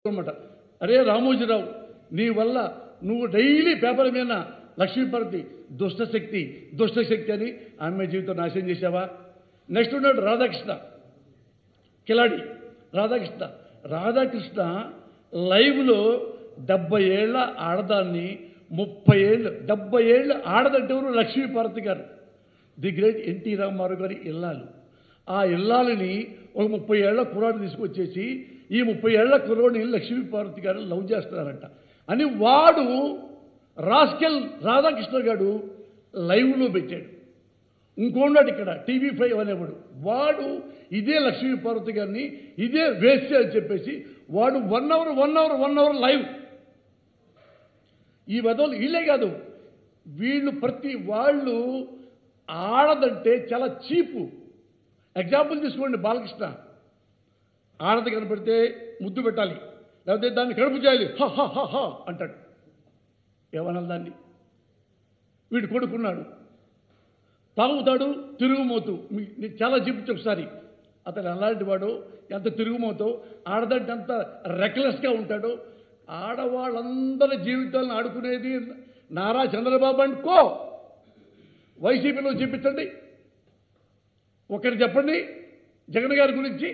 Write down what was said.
అనమాట. అరే రామోజీరావు, నీ వల్ల నువ్వు డైలీ పేపర్ మీద లక్ష్మీపార్వతి దుష్టశక్తి అని ఆమె జీవితం నాశనం చేశావా? నెక్స్ట్ ఉన్నాడు రాధాకృష్ణ, కిలాడి రాధాకృష్ణ లైవ్లో 70 ఏళ్ల ఆడదాన్ని 30 ఏళ్ళు 70 ఏళ్ళు ఆడదంటే ఎవరు? లక్ష్మీపార్వతి గారు, ది గ్రేట్ ఎన్టీ రామారావు గారి ఇల్లాలు. ఆ ఇల్లాలని ఒక 30 ఏళ్ల కుర్రాడు తీసుకొచ్చేసి ఈ 30 ఏళ్ల కుర్రోడిని లక్ష్మీపార్వతి గారు లవ్ చేస్తున్నారంట అని వాడు రాస్కెల్ రాధాకృష్ణ గారు లైవ్లో పెట్టాడు. ఇంకోన్నాడు ఇక్కడ TV5 అనేవాడు, వాడు ఇదే లక్ష్మీపార్వతి గారిని ఇదే వేస్ట్ అని చెప్పేసి వాడు 1 అవర్ లైవ్. ఈ వదలు వీళ్ళే కాదు, వీళ్ళు ప్రతి వాళ్ళు ఆడదంటే చాలా చీపు. ఎగ్జాంపుల్ తీసుకోండి, బాలకృష్ణ ఆడది కనపడితే ముద్దు పెట్టాలి, లేకపోతే దాన్ని కడుపు చేయాలి, హ అంటాడు. ఏమనాలి దాన్ని? వీడు కొడుకున్నాడు, తాగుతాడు, తిరుగుమోతు. నీకు చాలా చూపించు ఒకసారి, అతను అలాంటి వాడు, ఎంత తిరుగుమోతో, ఆడదంటే అంత రెక్లెస్గా ఉంటాడో. ఆడవాళ్ళందరి జీవితాలను ఆడుకునేది నారా చంద్రబాబు అనుకో. వైసీపీలో చూపించండి, ఒకరు చెప్పండి జగన్ గారి గురించి.